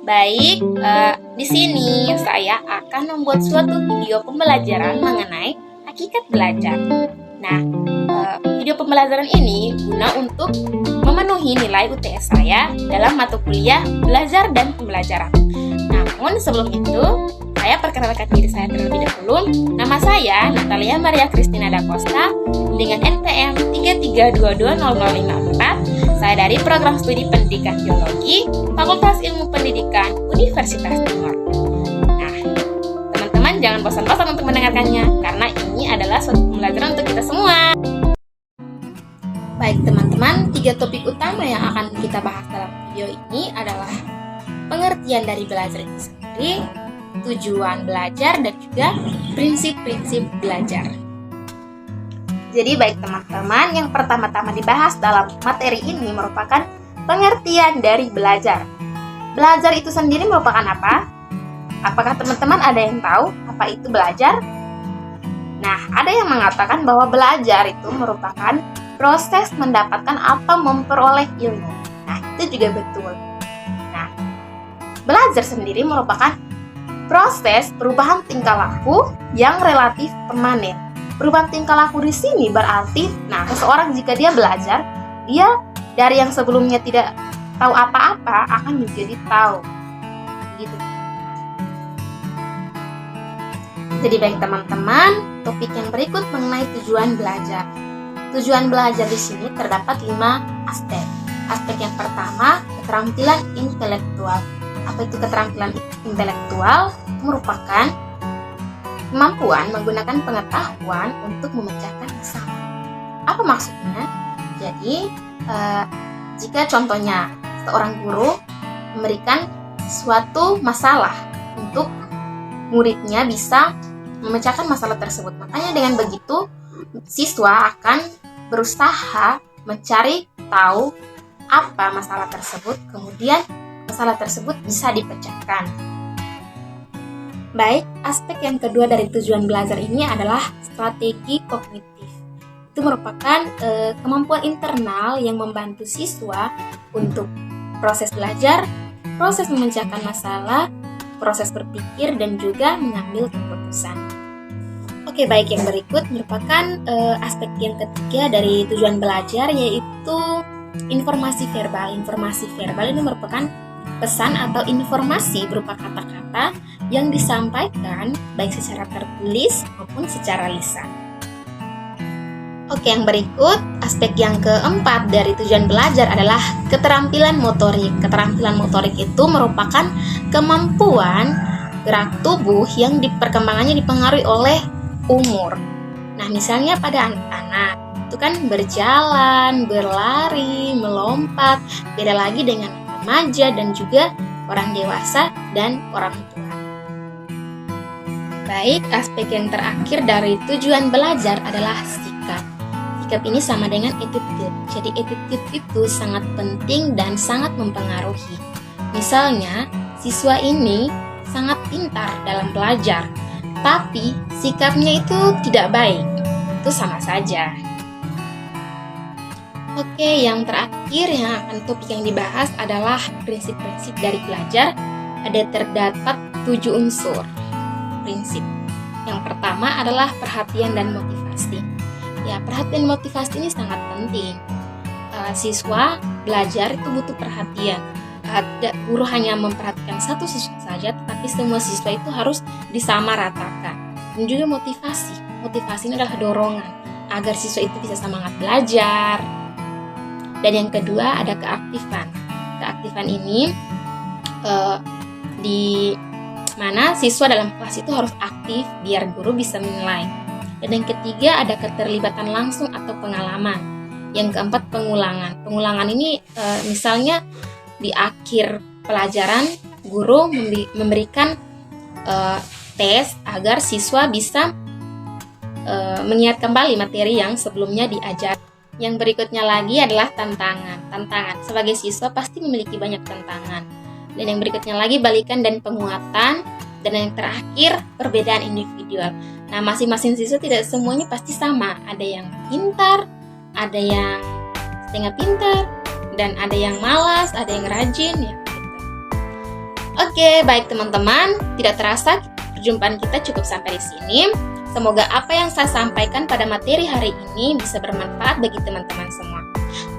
Baik, di sini saya akan membuat suatu video pembelajaran mengenai hakikat belajar. Nah, video pembelajaran ini guna untuk memenuhi nilai UTS saya dalam mata kuliah belajar dan pembelajaran. Namun sebelum itu, saya perkenalkan diri saya terlebih dahulu. Nama saya Natalia Maria Christina Da Costa dengan NPM 3322054. Saya dari Program Studi Pendidikan Biologi, Fakultas Ilmu Pendidikan, Universitas Timur. Nah, teman-teman jangan bosan-bosan untuk mendengarkannya, karena ini adalah suatu pembelajaran untuk kita semua. Baik teman-teman, 3 topik utama yang akan kita bahas dalam video ini adalah pengertian dari belajar itu sendiri, tujuan belajar, dan juga prinsip-prinsip belajar. Jadi baik teman-teman, yang pertama-tama dibahas dalam materi ini merupakan pengertian dari belajar. Belajar itu sendiri merupakan apa? Apakah teman-teman ada yang tahu apa itu belajar? Nah, ada yang mengatakan bahwa belajar itu merupakan proses mendapatkan atau memperoleh ilmu. Nah, itu juga betul. Nah, belajar sendiri merupakan proses perubahan tingkah laku yang relatif permanen. Perubahan tingkah laku di sini berarti, seseorang jika dia belajar, dia dari yang sebelumnya tidak tahu apa-apa akan menjadi tahu. Gitu. Jadi baik teman-teman, topik yang berikut mengenai tujuan belajar. Tujuan belajar di sini terdapat 5 aspek. Aspek yang pertama, keterampilan intelektual. Apa itu keterampilan intelektual? Itu merupakan kemampuan menggunakan pengetahuan untuk memecahkan masalah. Apa maksudnya? Jadi, jika contohnya seorang guru memberikan suatu masalah untuk muridnya bisa memecahkan masalah tersebut. Makanya dengan begitu, siswa akan berusaha mencari tahu apa masalah tersebut, kemudian masalah tersebut bisa dipecahkan. Baik, aspek yang kedua dari tujuan belajar ini adalah strategi kognitif. Itu merupakan kemampuan internal yang membantu siswa untuk proses belajar, proses memecahkan masalah, proses berpikir, dan juga mengambil keputusan. Oke, baik, yang berikut merupakan aspek yang ketiga dari tujuan belajar, yaitu informasi verbal. Informasi verbal ini merupakan pesan atau informasi berupa kata-kata yang disampaikan baik secara tertulis maupun secara lisan. Oke, yang berikut, aspek yang keempat dari tujuan belajar adalah keterampilan motorik. Keterampilan motorik itu merupakan kemampuan gerak tubuh yang perkembangannya dipengaruhi oleh umur. Nah, misalnya pada anak-anak itu kan berjalan, berlari, melompat, beda lagi dengan remaja dan juga orang dewasa dan orang tua. Baik, aspek yang terakhir dari tujuan belajar adalah sikap. Sikap ini sama dengan attitude. Jadi attitude itu sangat penting dan sangat mempengaruhi. Misalnya, siswa ini sangat pintar dalam belajar, tapi sikapnya itu tidak baik. Itu sama saja. Oke, yang terakhir yang akan topik yang dibahas adalah prinsip-prinsip dari belajar. Ada terdapat 7 unsur prinsip. Yang pertama adalah perhatian dan motivasi. Ya, perhatian dan motivasi ini sangat penting. Siswa belajar itu butuh perhatian. Guru hanya memperhatikan satu siswa saja, tetapi semua siswa itu harus disamaratakan. Dan juga motivasi. Motivasi ini adalah dorongan agar siswa itu bisa semangat belajar. Dan yang kedua ada keaktifan. Keaktifan ini di mana siswa dalam kelas itu harus aktif biar guru bisa menilai. Dan yang ketiga ada keterlibatan langsung atau pengalaman. Yang keempat pengulangan. Pengulangan ini misalnya di akhir pelajaran guru memberikan tes agar siswa bisa mengingat kembali materi yang sebelumnya diajar. Yang berikutnya lagi adalah tantangan. Tantangan sebagai siswa pasti memiliki banyak tantangan. Dan yang berikutnya lagi balikan dan penguatan. Dan yang terakhir perbedaan individual. Nah, masing-masing siswa tidak semuanya pasti sama. Ada yang pintar, ada yang setengah pintar, dan ada yang malas, ada yang rajin ya. Oke, baik teman-teman, tidak terasa perjumpaan kita cukup sampai di sini. Semoga apa yang saya sampaikan pada materi hari ini bisa bermanfaat bagi teman-teman semua.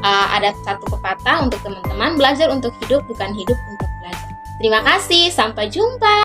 Ada satu pepatah untuk teman-teman, belajar untuk hidup bukan hidup untuk belajar. Terima kasih, sampai jumpa.